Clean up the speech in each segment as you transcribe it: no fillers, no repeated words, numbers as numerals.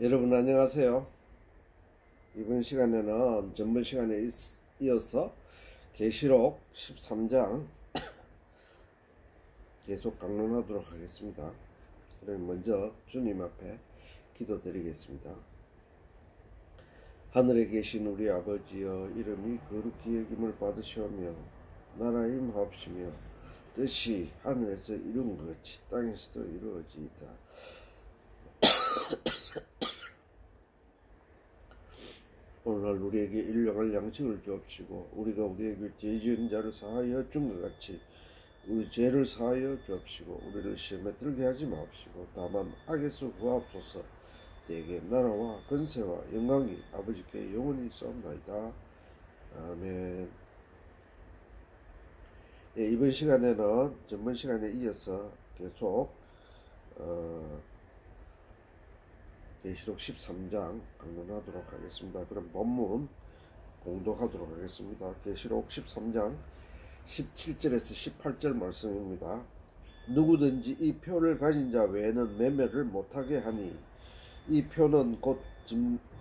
여러분 안녕하세요. 이번 시간에는 전번 시간에 이어서 계시록 13장 계속 강론하도록 하겠습니다. 그럼 먼저 주님 앞에 기도드리겠습니다. 하늘에 계신 우리 아버지여, 이름이 거룩히 여김을 받으시오며 나라의 임하옵시며 뜻이 하늘에서 이룬 것 같이 땅에서도 이루어지이다. 오늘날 우리에게 일용할 양식을 주옵시고 우리가 우리에게 죄 지은 자를 사하여 준 것 같이 우리 죄를 사하여 주옵시고 우리를 시험에 들게 하지 마옵시고 다만 악에서 구하옵소서. 대개 나라와 권세와 영광이 아버지께 영원히 있사옵나이다. 아멘. 예, 이번 시간에는 전번 시간에 이어서 계속 계시록 13장 강론하도록 하겠습니다. 그럼 본문 공독하도록 하겠습니다. 계시록 13장 17절에서 18절 말씀입니다. 누구든지 이 표를 가진 자 외에는 매매를 못하게 하니 이 표는 곧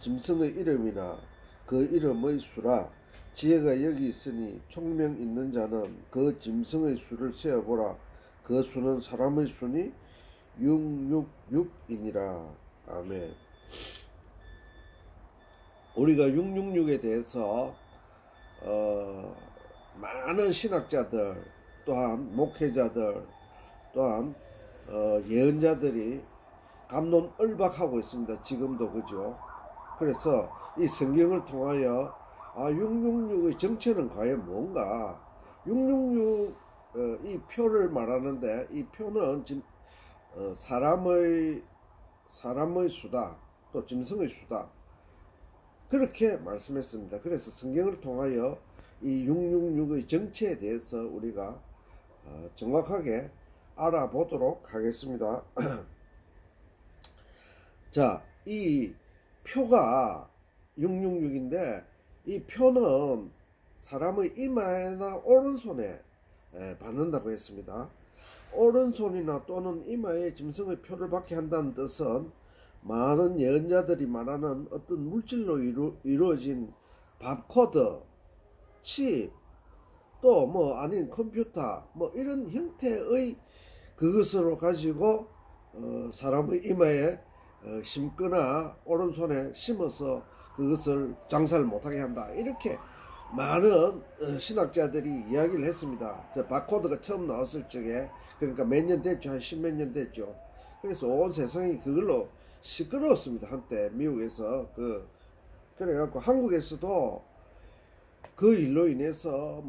짐승의 이름이나 그 이름의 수라. 지혜가 여기 있으니 총명 있는 자는 그 짐승의 수를 세어보라. 그 수는 사람의 수니 666이니라. 아멘. 우리가 666에 대해서 많은 신학자들 또한 목회자들 또한 예언자들이 갑론을박하고 있습니다. 지금도 그죠. 그래서 이 성경을 통하여 666의 정체는 과연 뭔가, 666 이 표를 말하는데 이 표는 지금 사람의 수다, 또 짐승의 수다, 그렇게 말씀했습니다. 그래서 성경을 통하여 이 666의 정체에 대해서 우리가 정확하게 알아보도록 하겠습니다. 자, 이 표가 666인데 이 표는 사람의 이마나 오른손에 받는다고 했습니다. 오른손이나 또는 이마에 짐승의 표를 받게 한다는 뜻은 많은 예언자들이 말하는 어떤 물질로 이루어진 바코드, 칩, 또 뭐 아닌 컴퓨터, 뭐 이런 형태의 그것으로 가지고 사람의 이마에 심거나 오른손에 심어서 그것을 장사를 못하게 한다, 이렇게 많은 신학자들이 이야기를 했습니다. 바코드가 처음 나왔을 적에, 그러니까 몇 년 됐죠. 한 십몇 년 됐죠. 그래서 온 세상이 그걸로 시끄러웠습니다. 한때 미국에서. 그래갖고 한국에서도 그 일로 인해서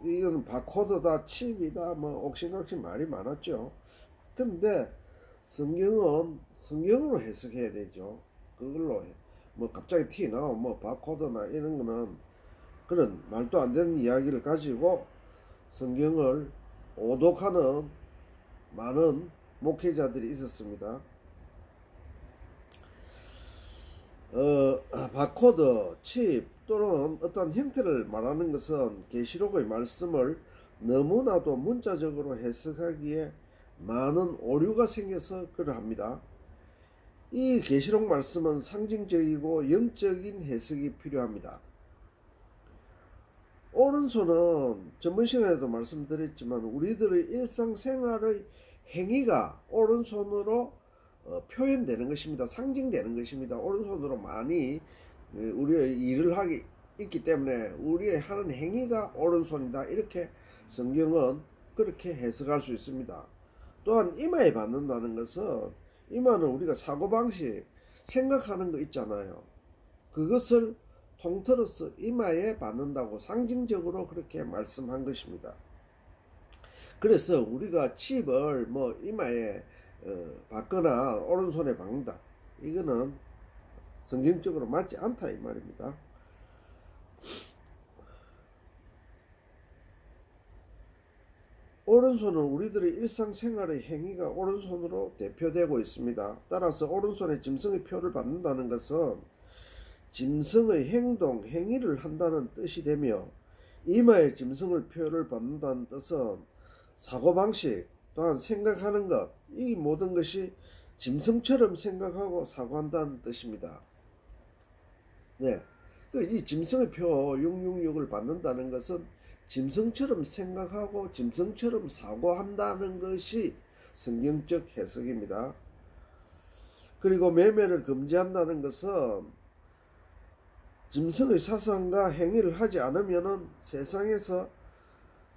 이건 바코드다, 칩이다, 옥신각신 말이 많았죠. 근데 성경은 성경으로 해석해야 되죠. 그걸로 갑자기 튀어나오면 바코드나 이런 거는 그런 말도 안 되는 이야기를 가지고 성경을 오독하는 많은 목회자들이 있었습니다. 바코드, 칩 또는 어떤 형태를 말하는 것은 계시록의 말씀을 너무나도 문자적으로 해석하기에 많은 오류가 생겨서 그러합니다. 이 계시록 말씀은 상징적이고 영적인 해석이 필요합니다. 오른손은 전번 시간에도 말씀드렸지만 우리들의 일상생활의 행위가 오른손으로 표현되는 것입니다. 상징되는 것입니다. 오른손으로 많이 우리의 일을 하기 있기 때문에 우리의 하는 행위가 오른손이다, 이렇게 성경은 그렇게 해석할 수 있습니다. 또한 이마에 받는다는 것은, 이마는 우리가 사고방식, 생각하는 거 있잖아요. 그것을 통틀어서 이마에 받는다고 상징적으로 그렇게 말씀한 것입니다. 그래서 우리가 칩을 이마에 받거나 오른손에 박는다, 이거는 성경적으로 맞지 않다, 이 말입니다. 오른손은 우리들의 일상생활의 행위가 오른손으로 대표되고 있습니다. 따라서 오른손에 짐승의 표를 받는다는 것은 짐승의 행동, 행위를 한다는 뜻이 되며, 이마에 짐승의 표를 받는다는 뜻은 사고방식 또한 생각하는 것, 이 모든 것이 짐승처럼 생각하고 사고한다는 뜻입니다. 네. 이 짐승의 표 666을 받는다는 것은 짐승처럼 생각하고 짐승처럼 사고한다는 것이 성경적 해석입니다. 그리고 매매를 금지한다는 것은 짐승의 사상과 행위를 하지 않으면 세상에서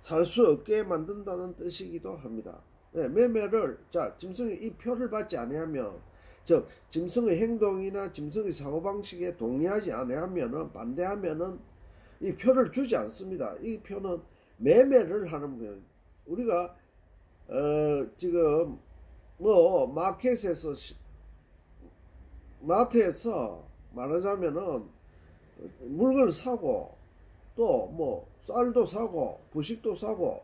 살 수 없게 만든다는 뜻이기도 합니다. 네, 매매를 짐승이 이 표를 받지 아니하면, 즉 짐승의 행동이나 짐승의 사고방식에 동의하지 아니하면, 반대하면은 이 표를 주지 않습니다. 이 표는 매매를 하는 거예요. 우리가 지금 뭐 마트에서 말하자면은 물건을 사고 또 뭐 쌀도 사고 부식도 사고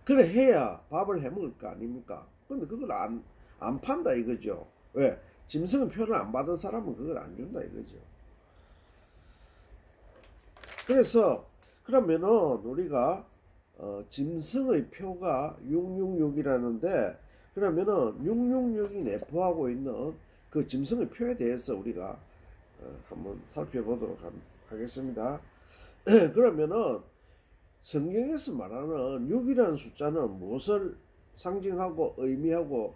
그래 해야 밥을 해 먹을 거 아닙니까? 근데 그걸 안 판다 이거죠. 왜? 짐승의 표를 안 받은 사람은 그걸 안 준다 이거죠. 그래서 그러면은 우리가 짐승의 표가 666이라는데, 그러면은 666이 내포하고 있는 그 짐승의 표에 대해서 우리가 한번 살펴보도록 하겠습니다. 그러면은 성경에서 말하는 6이라는 숫자는 무엇을 상징하고 의미하고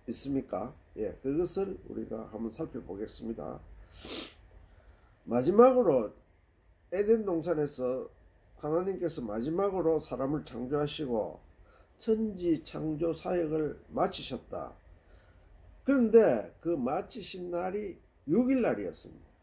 있습니까? 예, 그것을 우리가 한번 살펴보겠습니다. 마지막으로 에덴 동산에서 하나님께서 마지막으로 사람을 창조하시고 천지 창조 사역을 마치셨다. 그런데 그 마치신 날이 6일 날이었습니다.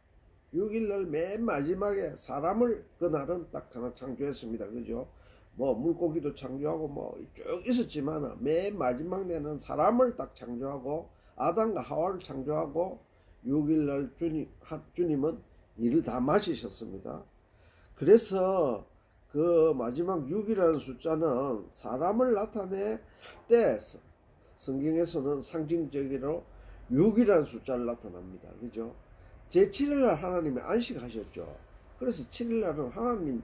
6일날 맨 마지막에 사람을 그날은 딱 하나 창조했습니다. 그죠? 뭐 물고기도 창조하고 뭐 쭉 있었지만 맨 마지막 내는 사람을 딱 창조하고 아담과 하와를 창조하고 6일날 주님은 일을 다 마치셨습니다. 그래서 그 마지막 6이라는 숫자는 사람을 나타낼 때 성경에서는 상징적으로 6이라는 숫자를 나타납니다. 그죠? 제7일날 하나님이 안식하셨죠. 그래서 7일날은 하나님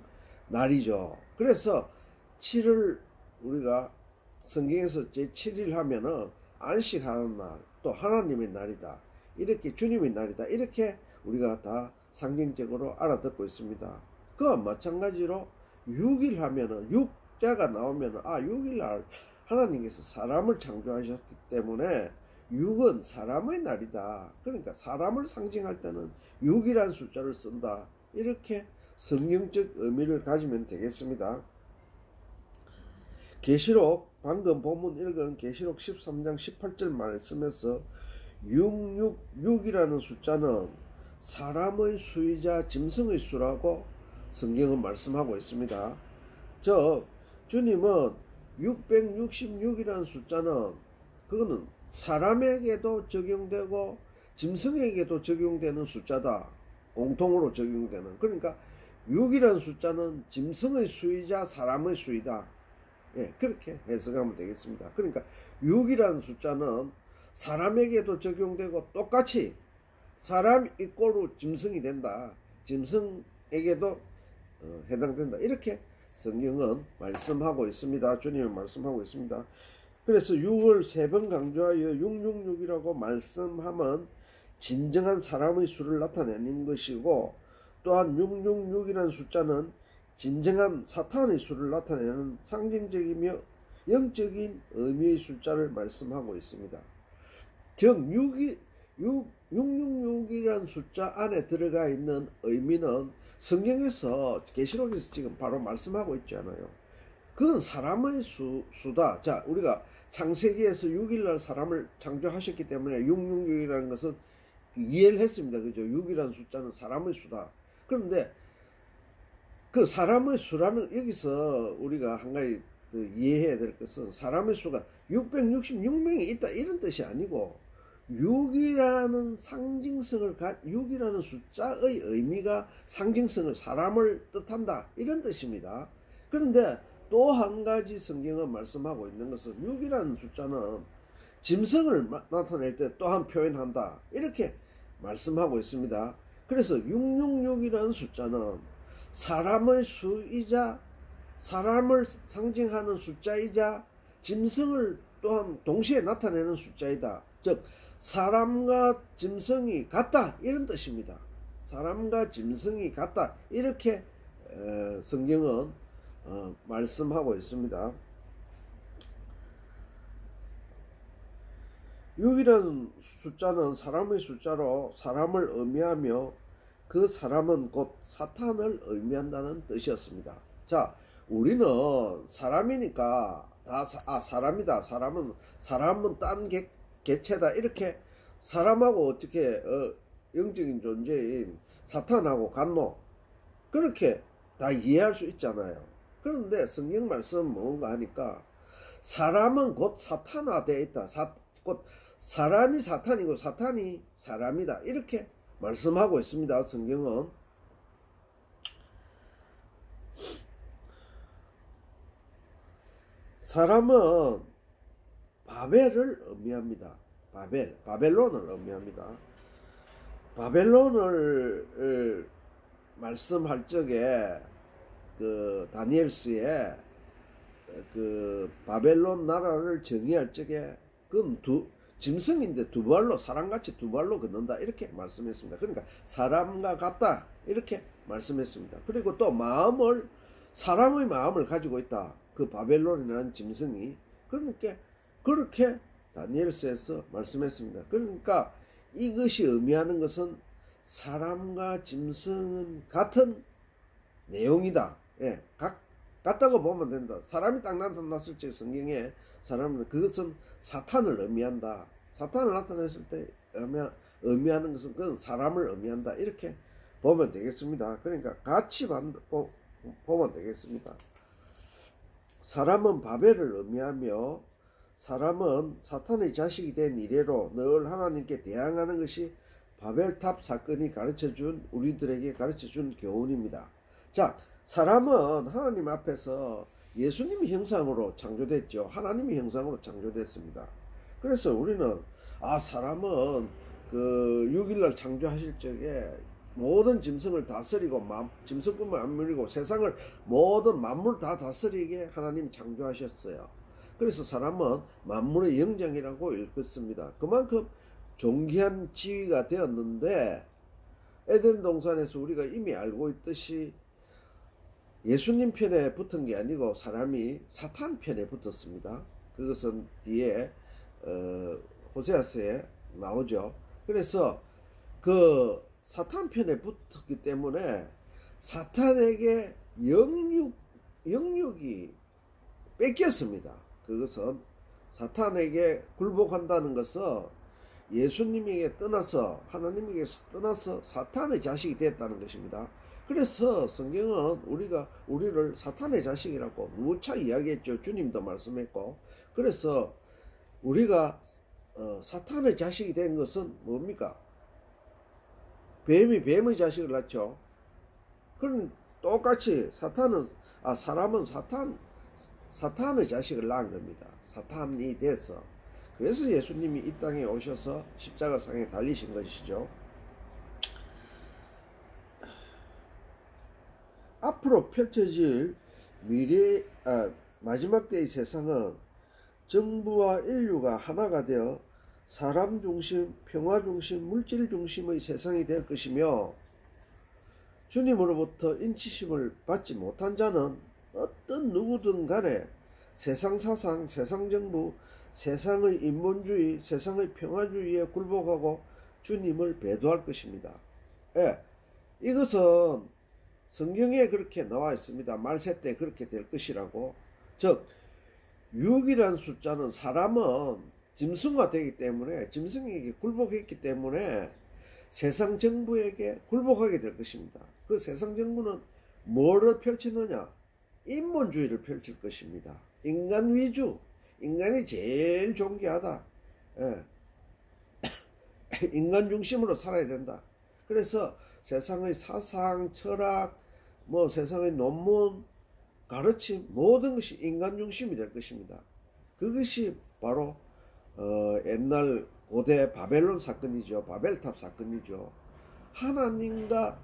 날이죠. 그래서 7을 우리가 성경에서 제7일 하면은 안식하는 날, 또 하나님의 날이다, 이렇게 주님의 날이다, 이렇게 우리가 다 상징적으로 알아듣고 있습니다. 그와 마찬가지로 6일 하면은 6자가 나오면은 6일날 하나님께서 사람을 창조하셨기 때문에 6은 사람의 날이다. 그러니까 사람을 상징할 때는 6이라는 숫자를 쓴다. 이렇게 성경적 의미를 가지면 되겠습니다. 계시록 방금 본문 읽은 계시록 13장 18절 말씀에서 666이라는 숫자는 사람의 수이자 짐승의 수라고 성경은 말씀하고 있습니다. 즉 주님은 666이라는 숫자는 그거는 사람에게도 적용되고 짐승에게도 적용되는 숫자다. 공통으로 적용되는. 그러니까 6이라는 숫자는 짐승의 수이자 사람의 수이다. 예, 그렇게 해석하면 되겠습니다. 그러니까 6이라는 숫자는 사람에게도 적용되고 똑같이 사람 이꼬르 짐승이 된다. 짐승에게도 해당된다. 이렇게 성경은 말씀하고 있습니다. 주님은 말씀하고 있습니다. 그래서 6을 3번 강조하여 666이라고 말씀하면 진정한 사람의 수를 나타내는 것이고, 또한 666이라는 숫자는 진정한 사탄의 수를 나타내는 상징적이며 영적인 의미의 숫자를 말씀하고 있습니다. 즉 666이라는 숫자 안에 들어가 있는 의미는 성경에서 계시록에서 지금 바로 말씀하고 있잖아요. 그건 사람의 수다. 자, 우리가 창세기에서 6일날 사람을 창조하셨기 때문에 666이라는 것은 이해를 했습니다. 그죠? 6이라는 숫자는 사람의 수다. 그런데 그 사람의 수라는, 여기서 우리가 한 가지 이해해야 될 것은 사람의 수가 666명이 있다 이런 뜻이 아니고 6이라는 상징성을 6이라는 숫자의 의미가 상징성을 사람을 뜻한다 이런 뜻입니다. 그런데 또 한 가지 성경은 말씀하고 있는 것은 6이라는 숫자는 짐승을 나타낼 때 또한 표현한다 이렇게 말씀하고 있습니다. 그래서 666이라는 숫자는 사람의 수이자 사람을 상징하는 숫자이자 짐승을 또한 동시에 나타내는 숫자이다. 즉 사람과 짐승이 같다 이런 뜻입니다. 사람과 짐승이 같다 이렇게 성경은 말씀하고 있습니다. 6이라는 숫자는 사람의 숫자로 사람을 의미하며 그 사람은 곧 사탄을 의미한다는 뜻이었습니다. 자, 우리는 사람이니까 사람이다. 사람은 딴 개체다. 이렇게 사람하고 어떻게 영적인 존재인 사탄하고 같노? 그렇게 다 이해할 수 있잖아요. 그런데 성경 말씀은 뭔가 하니까 사람은 곧 사탄화되어 있다. 곧 사람이 사탄이고 사탄이 사람이다. 이렇게 말씀하고 있습니다. 성경은. 사람은 바벨을 의미합니다. 바벨론을 의미합니다. 바벨론을 말씀할 적에 그 다니엘서에 그 바벨론 나라를 정의할 적에 그건 짐승인데 두 발로 사람같이 두 발로 걷는다 이렇게 말씀했습니다. 그러니까 사람과 같다 이렇게 말씀했습니다. 그리고 또 사람의 마음을 가지고 있다. 그 바벨론이라는 짐승이 그렇게 다니엘서에서 말씀했습니다. 그러니까 이것이 의미하는 것은 사람과 짐승은 같은 내용이다. 예, 같다고 보면 된다. 사람이 딱 나타났을 때 성경에 사람은 그것은 사탄을 의미한다. 사탄을 나타냈을 때 의미하는 것은 그건 사람을 의미한다. 이렇게 보면 되겠습니다. 그러니까 같이 보면 되겠습니다. 사람은 바벨을 의미하며 사람은 사탄의 자식이 된 이래로 늘 하나님께 대항하는 것이 바벨탑 사건이 가르쳐준 우리들에게 가르쳐준 교훈입니다. 자, 사람은 하나님 앞에서 예수님의 형상으로 창조됐죠. 하나님의 형상으로 창조됐습니다. 그래서 우리는 사람은 그 6일날 창조하실 적에 모든 짐승을 다스리고 짐승뿐만 아니고 세상을 모든 만물 다 다스리게 하나님 창조하셨어요. 그래서 사람은 만물의 영장이라고 읽었습니다. 그만큼 존귀한 지위가 되었는데 에덴 동산에서 우리가 이미 알고 있듯이 예수님 편에 붙은 게 아니고 사람이 사탄 편에 붙었습니다. 그것은 뒤에 호세아서에 나오죠. 그래서 그 사탄 편에 붙었기 때문에 사탄에게 영육이 뺏겼습니다. 그것은 사탄에게 굴복한다는 것은 예수님에게 떠나서 하나님에게서 떠나서 사탄의 자식이 됐다는 것입니다. 그래서 성경은 우리를 사탄의 자식이라고 누차 이야기했죠. 주님도 말씀했고. 그래서 우리가 사탄의 자식이 된 것은 뭡니까? 뱀이 뱀의 자식을 낳죠. 그럼 똑같이 사람은 사탄의 자식을 낳은 겁니다. 사탄이 돼서. 그래서 예수님이 이 땅에 오셔서 십자가상에 달리신 것이죠. 앞으로 펼쳐질 마지막 때의 세상은 정부와 인류가 하나가 되어 사람 중심, 평화 중심, 물질 중심의 세상이 될 것이며 주님으로부터 인치심을 받지 못한 자는 어떤 누구든 간에 세상 사상, 세상 정부, 세상의 인본주의, 세상의 평화주의에 굴복하고 주님을 배도할 것입니다. 예, 이것은 성경에 그렇게 나와 있습니다. 말세 때 그렇게 될 것이라고. 즉 6이라는 숫자는 사람은 짐승화되기 때문에 짐승에게 굴복했기 때문에 세상 정부에게 굴복하게 될 것입니다. 그 세상 정부는 뭐를 펼치느냐? 인본주의를 펼칠 것입니다. 인간 위주, 인간이 제일 존귀하다. 예. 인간 중심으로 살아야 된다. 그래서 세상의 사상, 철학, 세상의 논문, 가르침 모든 것이 인간 중심이 될 것입니다. 그것이 바로 옛날 고대 바벨론 사건이죠. 바벨탑 사건이죠. 하나님을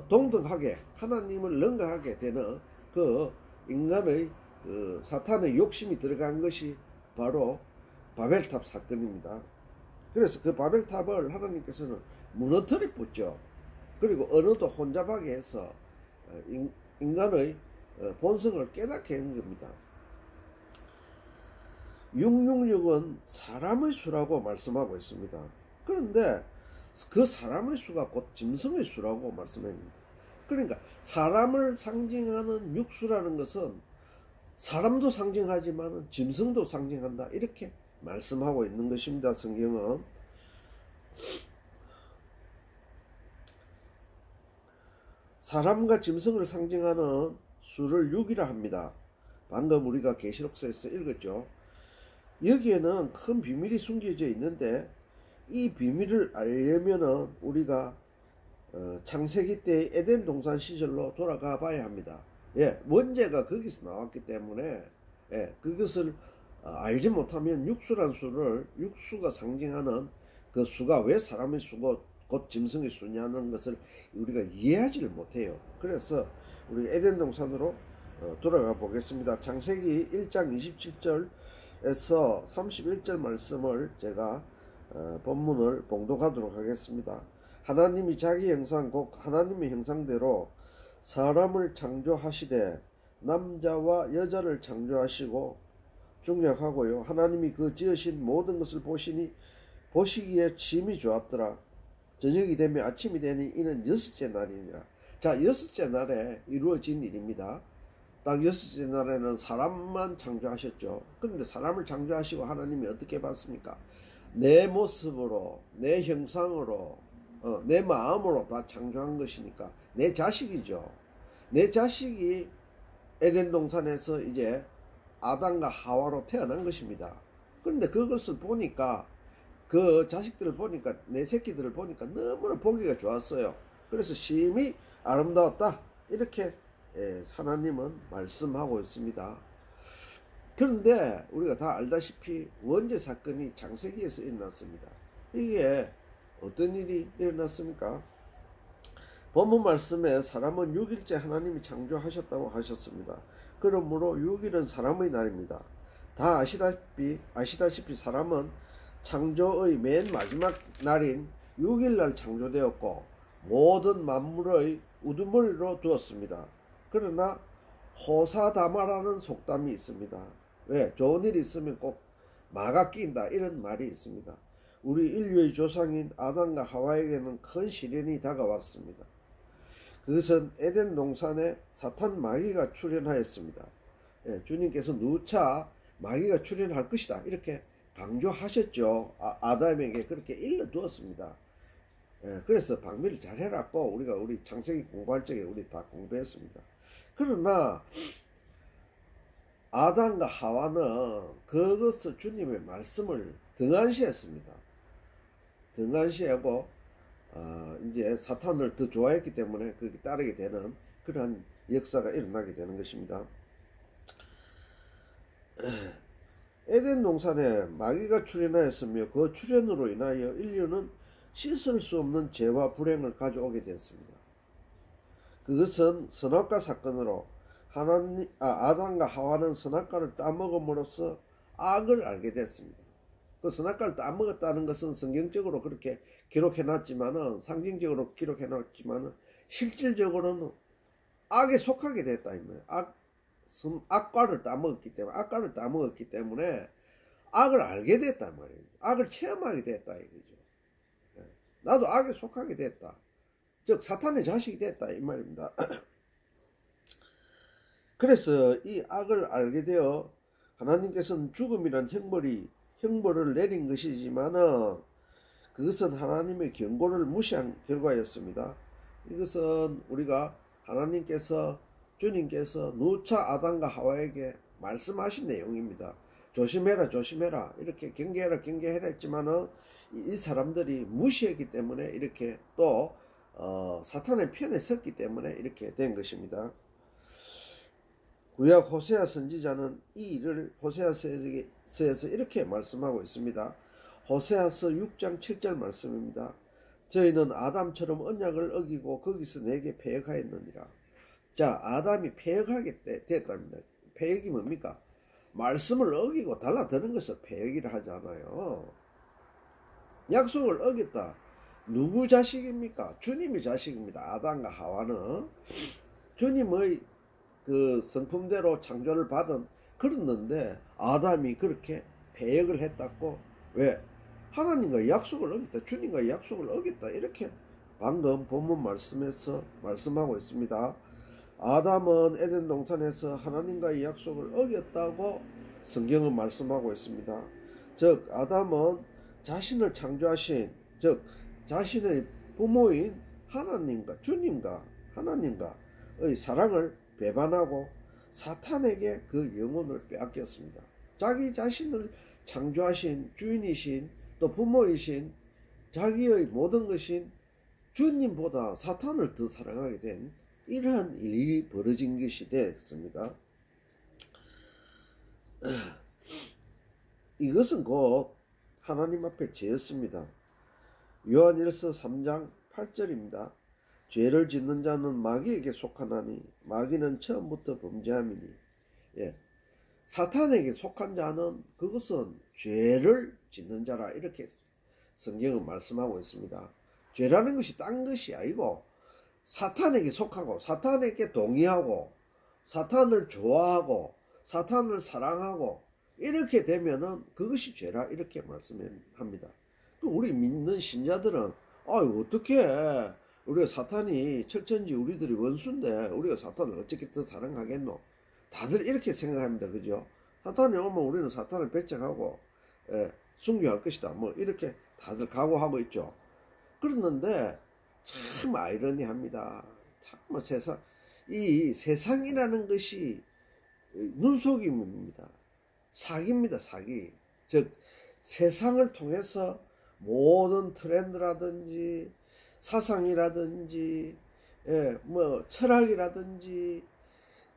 동등하게 하나님을 능가하게 되는 그 인간의 그 사탄의 욕심이 들어간 것이 바로 바벨탑 사건입니다. 그래서 그 바벨탑을 하나님께서는 무너뜨려 붓죠. 그리고 언어도 혼잡하게 해서 인간의 본성을 깨닫게 한 겁니다. 666은 사람의 수라고 말씀하고 있습니다. 그런데 그 사람의 수가 곧 짐승의 수라고 말씀합니다. 그러니까 사람을 상징하는 육수라는 것은 사람도 상징하지만 짐승도 상징한다, 이렇게 말씀하고 있는 것입니다. 성경은 사람과 짐승을 상징하는 수를 6이라 합니다. 방금 우리가 계시록서에서 읽었죠. 여기에는 큰 비밀이 숨겨져 있는데 이 비밀을 알려면은 우리가 창세기 때 에덴 동산 시절로 돌아가 봐야 합니다. 예, 원죄가 거기서 나왔기 때문에 그것을 알지 못하면 육수란 수를, 육수가 상징하는 그 수가 왜 사람의 수고 곧 짐승의 수냐는 것을 우리가 이해하지를 못해요. 그래서 우리 에덴 동산으로 돌아가 보겠습니다. 창세기 1장 27절에서 31절 말씀을 제가 본문을 봉독하도록 하겠습니다. 하나님이 자기 형상 곧 하나님의 형상대로 사람을 창조하시되 남자와 여자를 창조하시고 중력하고요. 하나님이 그 지으신 모든 것을 보시기에 심히 좋았더라. 저녁이 되면 아침이 되니 이는 여섯째 날이니라. 자, 여섯째 날에 이루어진 일입니다. 딱 여섯째 날에는 사람만 창조하셨죠. 그런데 사람을 창조하시고 하나님이 어떻게 봤습니까? 내 모습으로, 내 형상으로, 내 마음으로 다 창조한 것이니까 내 자식이죠. 내 자식이 에덴 동산에서 이제 아담과 하와로 태어난 것입니다. 그런데 그것을 보니까, 그 자식들을 보니까, 내 새끼들을 보니까 너무나 보기가 좋았어요. 그래서 심히 아름다웠다, 이렇게 하나님은 말씀하고 있습니다. 그런데 우리가 다 알다시피 원죄 사건이 창세기에서 일어났습니다. 이게 어떤 일이 일어났습니까? 본문 말씀에 사람은 6일째 하나님이 창조하셨다고 하셨습니다. 그러므로 6일은 사람의 날입니다. 다 아시다시피 사람은 창조의 맨 마지막 날인 6일날 창조되었고 모든 만물의 우두머리로 두었습니다. 그러나 호사다마라는 속담이 있습니다. 왜? 좋은 일이 있으면 꼭 마가 끼인다, 이런 말이 있습니다. 우리 인류의 조상인 아담과 하와에게는 큰 시련이 다가왔습니다. 그것은 에덴 동산에 사탄 마귀가 출현하였습니다. 주님께서 누차 마귀가 출현할 것이다, 이렇게 강조하셨죠. 아담에게 그렇게 일러두었습니다. 그래서 방비를 잘 해놨고 우리 창세기 공부할 적에 우리 다 공부했습니다. 그러나 아담과 하와는 그것을 주님의 말씀을 등한시했습니다. 등한시하고 이제 사탄을 더 좋아했기 때문에 그렇게 따르게 되는 그러한 역사가 일어나게 되는 것입니다. 에덴 동산에 마귀가 출현하였으며 그 출현으로 인하여 인류는 씻을 수 없는 죄와 불행을 가져오게 되었습니다. 그것은 선악과 사건으로 아담과 하와는 선악과를 따먹음으로써 악을 알게 됐습니다. 그 선악과를 따먹었다는 것은 성경적으로 그렇게 기록해놨지만은, 상징적으로 기록해놨지만은 실질적으로는 악에 속하게 됐다 이 말이에요. 악과를 따먹었기 때문에 악을 알게 됐다 말이에요. 악을 체험하게 됐다 이거죠. 나도 악에 속하게 됐다. 즉 사탄의 자식이 됐다 이 말입니다. 그래서 이 악을 알게 되어 하나님께서는 죽음이란 형벌을 내린 것이지만은 그것은 하나님의 경고를 무시한 결과였습니다. 이것은 우리가 주님께서 누차 아담과 하와에게 말씀하신 내용입니다. 조심해라 이렇게 경계해라 했지만은 이 사람들이 무시했기 때문에 이렇게 또 사탄의 편에 섰기 때문에 이렇게 된 것입니다. 구약 호세아 선지자는 이 일을 호세아서에서 이렇게 말씀하고 있습니다. 호세아서 6장 7절 말씀입니다. 저희는 아담처럼 언약을 어기고 거기서 내게 패역하였느니라. 자, 아담이 패역하게 됐답니다. 폐역이 뭡니까? 말씀을 어기고 달라드는 것을 폐역이라 하잖아요. 약속을 어겼다. 누구 자식입니까? 주님의 자식입니다. 아담과 하와는 주님의 그 성품대로 창조를 받은 그랬는데 아담이 그렇게 폐역을 했다고. 왜? 하나님과의 약속을 어겼다. 주님과의 약속을 어겼다. 이렇게 방금 본문 말씀에서 말씀하고 있습니다. 아담은 에덴 동산에서 하나님과의 약속을 어겼다고 성경은 말씀하고 있습니다. 즉 아담은 자신을 창조하신, 즉 자신의 부모인 하나님과 주님과 하나님과의 사랑을 배반하고 사탄에게 그 영혼을 빼앗겼습니다. 자기 자신을 창조하신 주인이신 또 부모이신 자기의 모든 것인 주님보다 사탄을 더 사랑하게 된 이러한 일이 벌어진 것이 되었습니다. 이것은 곧 하나님 앞에 죄였습니다. 요한일서 3장 8절입니다. 죄를 짓는 자는 마귀에게 속하나니 마귀는 처음부터 범죄함이니. 예. 사탄에게 속한 자는 그것은 죄를 짓는 자라, 이렇게 성경은 말씀하고 있습니다. 죄라는 것이 딴 것이 아니고 사탄에게 속하고 사탄에게 동의하고 사탄을 좋아하고 사탄을 사랑하고 이렇게 되면은 그것이 죄라, 이렇게 말씀합니다. 우리 믿는 신자들은 어떻게 우리가 사탄이 철천지 우리들이 원수인데 우리가 사탄을 어떻게 더 사랑하겠노? 다들 이렇게 생각합니다. 그죠? 사탄이 오면 우리는 사탄을 배척하고 순교할 것이다. 뭐 이렇게 다들 각오하고 있죠. 그랬는데 참 아이러니합니다. 참 이 세상이라는 것이 눈속임입니다. 사기입니다. 사기. 즉 세상을 통해서 모든 트렌드라든지 사상이라든지 뭐 철학이라든지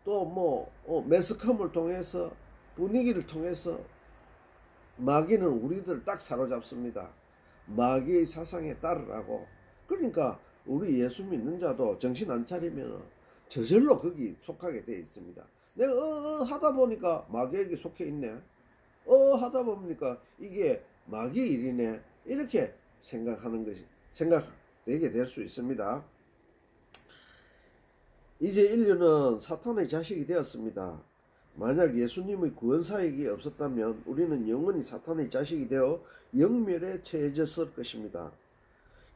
또 뭐 매스컴을 통해서 분위기를 통해서 마귀는 우리들을 딱 사로잡습니다. 마귀의 사상에 따르라고. 그러니까 우리 예수 믿는 자도 정신 안 차리면 저절로 거기 속하게 되어 있습니다. 내가 하다 보니까 마귀에게 속해 있네. 하다 보니까 이게 마귀 일이네. 이렇게 생각되게 될 수 있습니다. 이제 인류는 사탄의 자식이 되었습니다. 만약 예수님의 구원사역이 없었다면 우리는 영원히 사탄의 자식이 되어 영멸에 처해졌을 것입니다.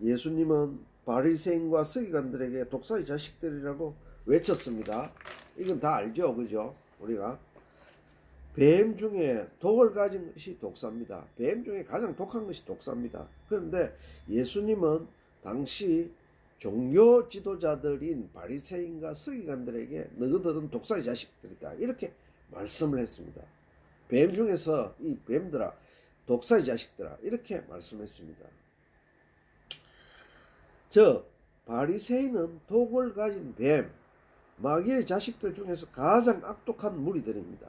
예수님은 바리새인과 서기관들에게 독사의 자식들이라고 외쳤습니다. 이건 다 알죠, 그죠? 우리가 뱀 중에 독을 가진 것이 독사입니다. 뱀 중에 가장 독한 것이 독사입니다. 그런데 예수님은 당시 종교 지도자들인 바리새인과 서기관들에게 너희들은 독사의 자식들이다, 이렇게 말씀을 했습니다. 뱀 중에서 이 뱀들아, 독사의 자식들아, 이렇게 말씀했습니다. 바리새인은 독을 가진 뱀, 마귀의 자식들 중에서 가장 악독한 무리들입니다.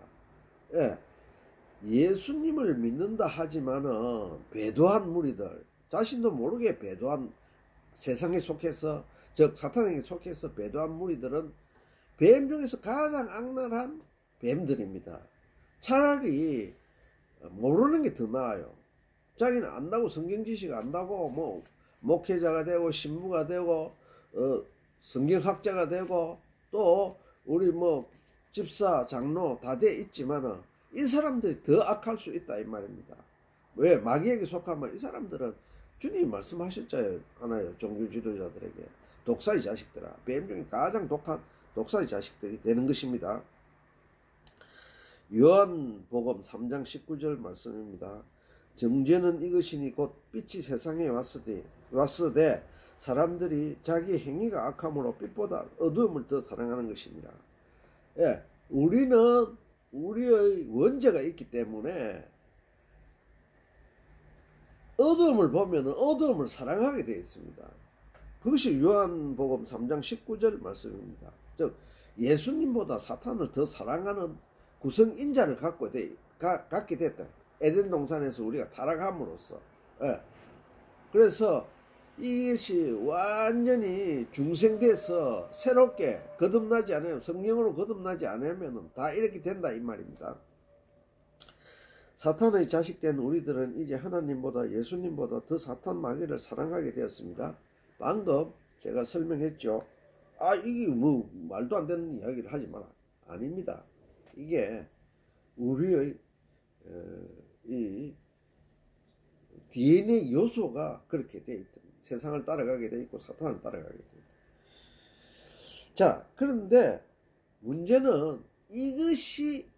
예수님을 믿는다 하지만은 배도한 무리들, 자신도 모르게 배도한, 세상에 속해서, 즉 사탄에게 속해서 배도한 무리들은 뱀 중에서 가장 악랄한 뱀들입니다. 차라리 모르는 게 더 나아요. 자기는 안다고, 성경 지식 안다고 뭐 목회자가 되고 신부가 되고 성경학자가 되고 또 우리 뭐 집사 장로 다 돼 있지만은 이 사람들이 더 악할 수 있다, 이 말입니다. 왜? 마귀에게 속하면 이 사람들은 주님이 말씀하셨잖아요. 종교 지도자들에게 독사의 자식들아, 뱀 중에 가장 독한 독사의 자식들이 되는 것입니다. 요한복음 3장 19절 말씀입니다. 정죄는 이것이니 곧 빛이 세상에 왔으되 사람들이 자기 행위가 악함으로 빛보다 어두움을 더 사랑하는 것이니라. 우리는 우리의 원죄가 있기 때문에 어두움을 보면 어두움을 사랑하게 되어 있습니다. 그것이 요한복음 3장 19절 말씀입니다. 즉 예수님보다 사탄을 더 사랑하는 구성인자를 갖게 됐다. 에덴 동산에서 우리가 타락함으로써. 그래서 이것이 완전히 중생돼서 새롭게 거듭나지 않으면, 성령으로 거듭나지 않으면 다 이렇게 된다 이 말입니다. 사탄의 자식된 우리들은 이제 하나님보다 예수님보다 더 사탄 마귀를 사랑하게 되었습니다. 방금 제가 설명했죠. 이게 뭐 말도 안 되는 이야기를 하지 마라. 아닙니다. 이게 우리의 이 DNA 요소가 그렇게 돼 있다. 세상을 따라가게 돼 있고 사탄을 따라가게 돼 있다. 자, 그런데 문제는 이것이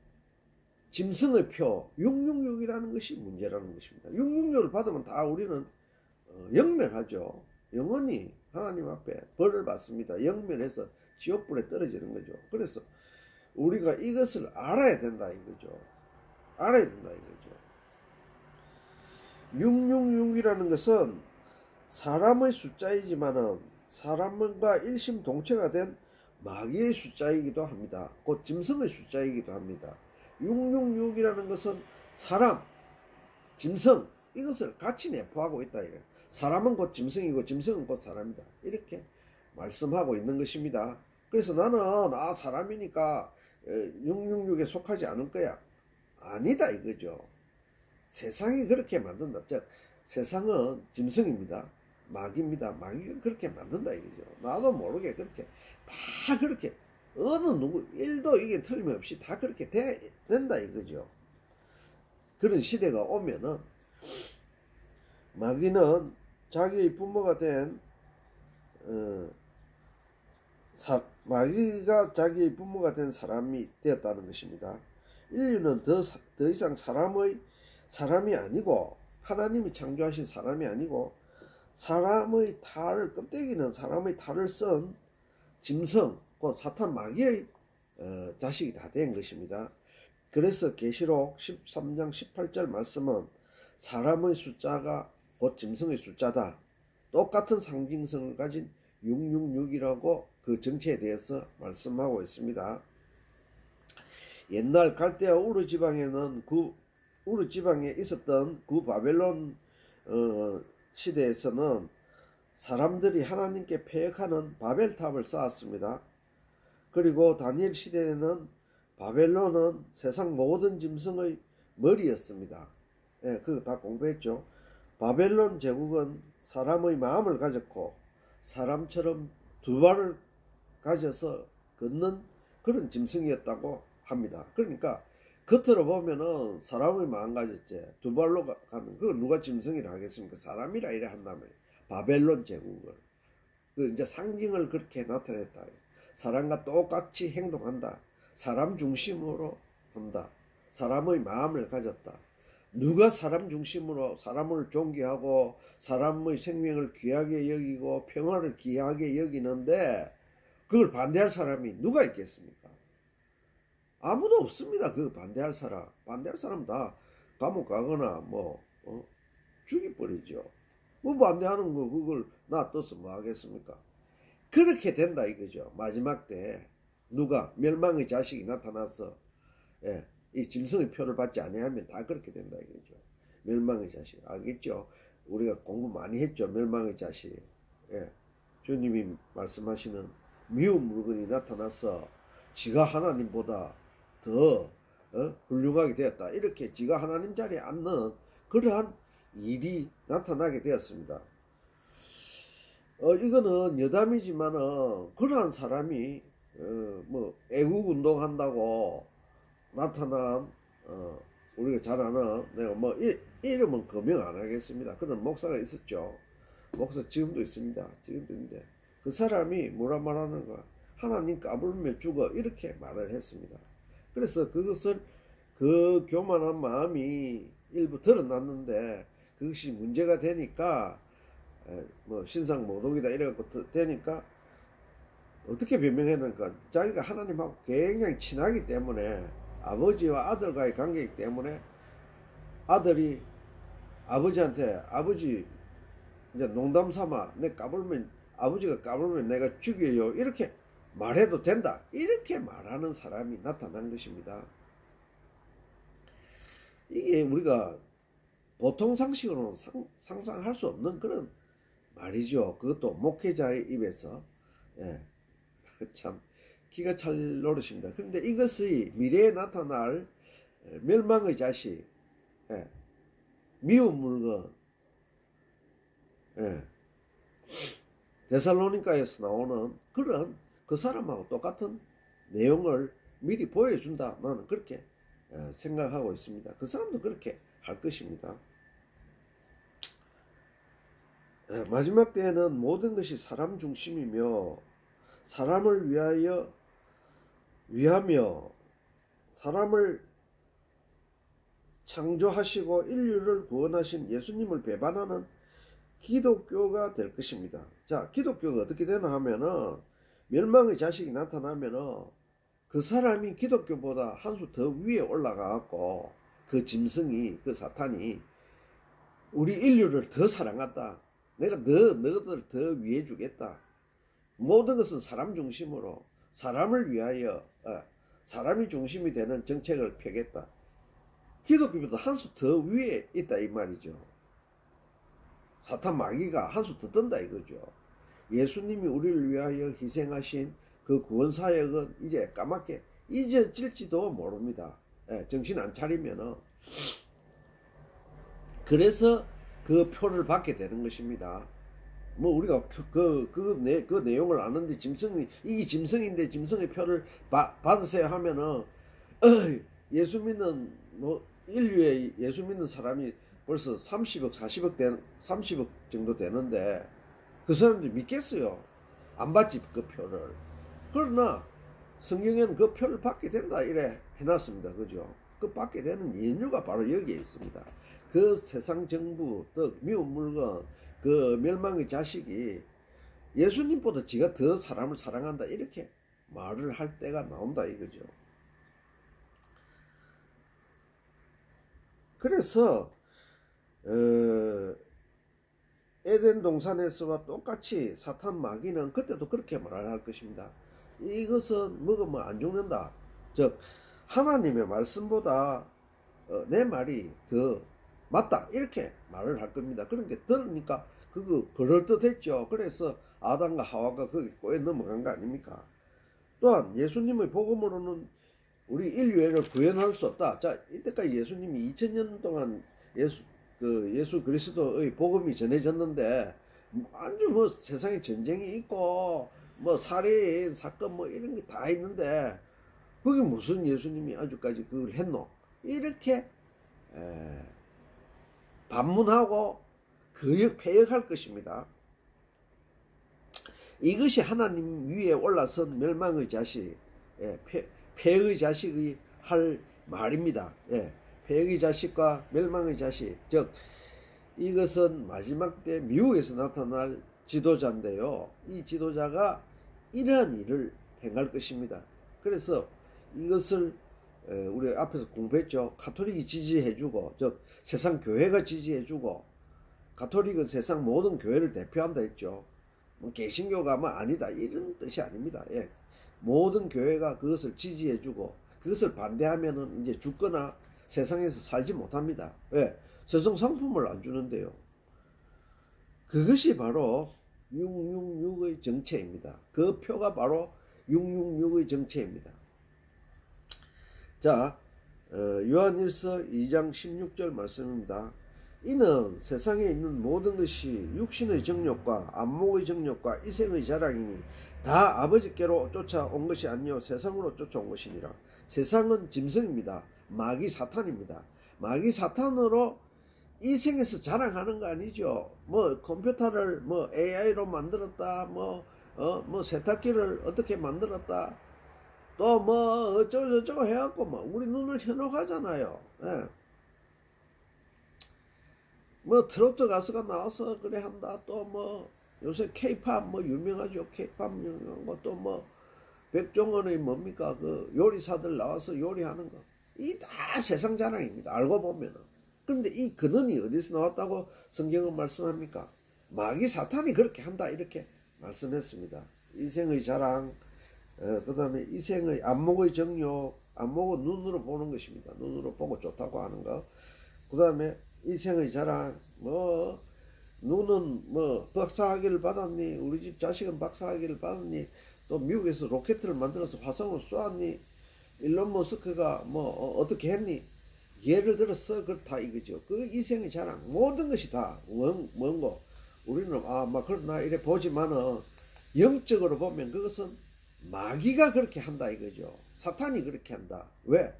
짐승의 표 666이라는 것이 문제라는 것입니다. 666을 받으면 다 우리는 영면하죠. 영원히 하나님 앞에 벌을 받습니다. 영면해서 지옥불에 떨어지는 거죠. 그래서 우리가 이것을 알아야 된다 이거죠. 알아야 된다 이거죠. 666이라는 것은 사람의 숫자이지만은 사람과 일심동체가 된 마귀의 숫자이기도 합니다. 곧 짐승의 숫자이기도 합니다. 666이라는 것은 사람, 짐승 이것을 같이 내포하고 있다. 사람은 곧 짐승이고 짐승은 곧 사람이다. 이렇게 말씀하고 있는 것입니다. 그래서 나는 사람이니까 666에 속하지 않을 거야. 아니다 이거죠. 세상이 그렇게 만든다. 즉 세상은 짐승입니다. 마귀입니다. 마귀가 그렇게 만든다 이거죠. 나도 모르게 그렇게 다 그렇게 어느 누구 일도 이게 틀림없이 다 그렇게 된다 이거죠. 그런 시대가 오면은 마귀는 자기의 부모가 된 마귀가 자기의 부모가 된 사람이 되었다는 것입니다. 인류는 더 이상 사람이 아니고 하나님이 창조하신 사람이 아니고 사람의 탈 껍데기는 사람의 탈을 쓴 짐승 곧 사탄 마귀의 자식이 다 된 것입니다. 그래서 계시록 13장 18절 말씀은 사람의 숫자가 곧 짐승의 숫자다. 똑같은 상징성을 가진 666이라고 그 정체에 대해서 말씀하고 있습니다. 옛날 갈대아 우르 지방에는 우르 지방에 있었던 그 바벨론 시대에서는 사람들이 하나님께 패역하는 바벨탑을 쌓았습니다. 그리고 다니엘 시대에는 바벨론은 세상 모든 짐승의 머리였습니다. 예, 그거 다 공부했죠. 바벨론 제국은 사람의 마음을 가졌고 사람처럼 두 발을 가져서 걷는 그런 짐승이었다고 합니다. 그러니까 겉으로 보면은 사람의 마음 가졌지 두 발로 가는 그걸 누가 짐승이라 하겠습니까? 사람이라 이래 한다면 바벨론 제국을 그 이제 상징을 그렇게 나타냈다. 사람과 똑같이 행동한다. 사람 중심으로 한다. 사람의 마음을 가졌다. 누가 사람 중심으로 사람을 존경하고 사람의 생명을 귀하게 여기고 평화를 귀하게 여기는데 그걸 반대할 사람이 누가 있겠습니까? 아무도 없습니다. 그 반대할 사람. 반대할 사람 다 감옥 가거나 죽여버리죠. 뭐 반대하는 거 그걸 놔둬서 뭐 하겠습니까? 그렇게 된다 이거죠. 마지막 때 누가 멸망의 자식이 나타나서 이 짐승의 표를 받지 아니하면 다 그렇게 된다 이거죠. 멸망의 자식 알겠죠? 우리가 공부 많이 했죠. 멸망의 자식. 주님이 말씀하시는 미운 물건이 나타나서 지가 하나님보다 더 훌륭하게 되었다. 이렇게 지가 하나님 자리에 앉는 그러한 일이 나타나게 되었습니다. 이거는 여담이지만은 그러한 사람이 애국 운동한다고 나타난 우리가 잘 아는 내가 이름은 거명 안 하겠습니다. 그런 목사가 있었죠. 목사 지금도 있습니다. 지금도 있는데 그 사람이 뭐라 말하는가? 하나님 까불면 죽어 이렇게 말을 했습니다. 그래서 그것을 그 교만한 마음이 일부 드러났는데 그것이 문제가 되니까 신상 모독이다 이래갖고 되니까 어떻게 변명했는가? 자기가 하나님하고 굉장히 친하기 때문에 아버지와 아들과의 관계이기 때문에 아들이 아버지한테 아버지 이제 농담 삼아 내 까불면 아버지가 까불면 내가 죽여요 이렇게 말해도 된다 이렇게 말하는 사람이 나타난 것입니다. 이게 우리가 보통 상식으로는 상상할 수 없는 그런 말이죠. 그것도 목회자의 입에서. 예. 참 기가 찰 노릇입니다. 그런데 이것이 미래에 나타날 멸망의 자식, 예. 미운 물건, 예. 데살로니가에서 나오는 그런 그 사람하고 똑같은 내용을 미리 보여준다. 나는 그렇게 생각하고 있습니다. 그 사람도 그렇게 할 것입니다. 마지막 때에는 모든 것이 사람 중심이며 사람을 위하며 사람을 창조하시고 인류를 구원하신 예수님을 배반하는 기독교가 될 것입니다. 자, 기독교가 어떻게 되나 하면은 멸망의 자식이 나타나면은 그 사람이 기독교보다 한 수 더 위에 올라가갖고 그 짐승이, 그 사탄이 우리 인류를 더 사랑한다. 내가 너희들 더 위해 주겠다. 모든 것은 사람 중심으로 사람을 위하여 사람이 중심이 되는 정책을 펴겠다. 기독교보다 한 수 더 위에 있다 이 말이죠. 사탄 마귀가 한 수 더 뜬다 이거죠. 예수님이 우리를 위하여 희생하신 그 구원사역은 이제 까맣게 잊어질지도 모릅니다. 정신 안 차리면은. 그래서 그 표를 받게 되는 것입니다. 뭐 우리가 그 내용을 아는데 이게 짐승인데 짐승의 표를 받으세요 하면은 예수 믿는 인류에 예수 믿는 사람이 벌써 30억 30억 정도 되는데 그 사람들이 믿겠어요? 안 받지 그 표를. 그러나 성경에는 그 표를 받게 된다 이래 해놨습니다. 그죠? 그 받게 되는 이유가 바로 여기에 있습니다. 그 세상 정부 또 미운 물건 그 멸망의 자식이 예수님보다 지가 더 사람을 사랑한다 이렇게 말을 할 때가 나온다 이거죠. 그래서 에덴 동산에서와 똑같이 사탄 마귀는 그때도 그렇게 말할 것입니다. 이것은 먹으면 안 죽는다. 즉 하나님의 말씀보다 내 말이 더 맞다 이렇게 말을 할 겁니다. 그런 게 들으니까 그거 그럴듯했죠. 그래서 아담과 하와가 거기 꼬여 넘어간 거 아닙니까? 또한 예수님의 복음으로는 우리 인류를 구원할 수 없다. 자, 이때까지 예수님이 2000년 동안 예수 그리스도의 복음이 전해졌는데 아주 뭐 세상에 전쟁이 있고 뭐 살인 사건 뭐 이런 게 다 있는데 그게 무슨 예수님이 아주까지 그걸 했노? 이렇게 반문하고 폐역할 것입니다. 이것이 하나님 위에 올라선 멸망의 자식, 폐역의 자식이 할 말입니다. 폐역의 자식과 멸망의 자식, 즉 이것은 마지막 때 미국에서 나타날 지도자인데요. 이 지도자가 이러한 일을 행할 것입니다. 그래서 이것을 우리 앞에서 공부했죠. 가톨릭이 지지해주고, 즉 세상 교회가 지지해주고, 가톨릭은 세상 모든 교회를 대표한다 했죠. 개신교가 뭐 아니다 이런 뜻이 아닙니다. 모든 교회가 그것을 지지해주고 그것을 반대하면은 이제 죽거나 세상에서 살지 못합니다. 세상 상품을 안 주는데요. 그것이 바로 666의 정체입니다. 그 표가 바로 666의 정체입니다. 자, 요한일서 2장 16절 말씀입니다. 이는 세상에 있는 모든 것이 육신의 정욕과 안목의 정욕과 이생의 자랑이니 다 아버지께로 쫓아온 것이 아니요 세상으로 쫓아온 것이니라. 세상은 짐승입니다. 마귀 사탄입니다. 마귀 사탄으로 이생에서 자랑하는 거 아니죠. 뭐 컴퓨터를 뭐 AI로 만들었다, 뭐 세탁기를 어떻게 만들었다, 또 뭐 어쩌고저쩌고 해갖고 뭐 우리 눈을 현혹하잖아요. 뭐 트로트 가수가 나와서 그래 한다. 또 뭐 요새 케이팝 뭐 유명하죠. 케이팝 유명한 거. 또 뭐 백종원의 뭡니까 그 요리사들 나와서 요리하는 거. 이 다 세상 자랑입니다. 알고 보면은. 그런데 이 근원이 어디서 나왔다고 성경은 말씀합니까? 마귀 사탄이 그렇게 한다 이렇게 말씀했습니다. 이생의 자랑, 그 다음에 이생의 안목의 정욕, 안목은 눈으로 보는 것입니다. 눈으로 보고 좋다고 하는 거. 그 다음에 이생의 자랑, 뭐 누는 뭐 박사학위를 받았니? 우리 집 자식은 박사학위를 받았니? 또 미국에서 로켓을 만들어서 화성으로 쏘았니? 일론 머스크가 뭐 어떻게 했니? 예를 들어서 그렇다 이거죠. 그 이생의 자랑 모든 것이 다 뭔고? 우리는 막 그러나 이래 보지만은 영적으로 보면 그것은 마귀가 그렇게 한다 이거죠. 사탄이 그렇게 한다. 왜?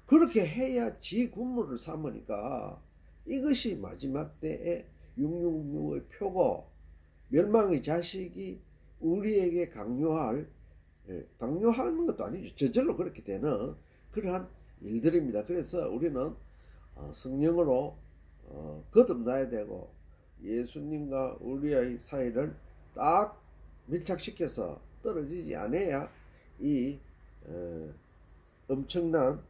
그렇게 해야 지 군무를 삼으니까 이것이 마지막 때에 666의 표고 멸망의 자식이 우리에게 강요하는 것도 아니죠. 저절로 그렇게 되는 그러한 일들입니다. 그래서 우리는 성령으로 거듭나야 되고 예수님과 우리의 사이를 딱 밀착시켜서 떨어지지 않아야 이 엄청난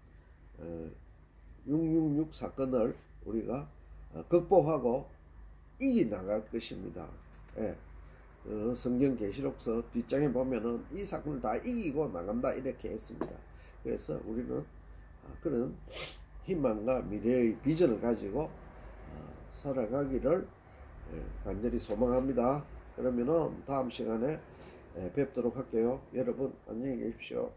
666 사건을 우리가 극복하고 이겨나갈 것입니다. 예. 성경 계시록서 뒷장에 보면은 이 사건을 다 이기고 나간다 이렇게 했습니다. 그래서 우리는 그런 희망과 미래의 비전을 가지고 살아가기를 간절히 소망합니다. 그러면은 다음 시간에 뵙도록 할게요. 여러분 안녕히 계십시오.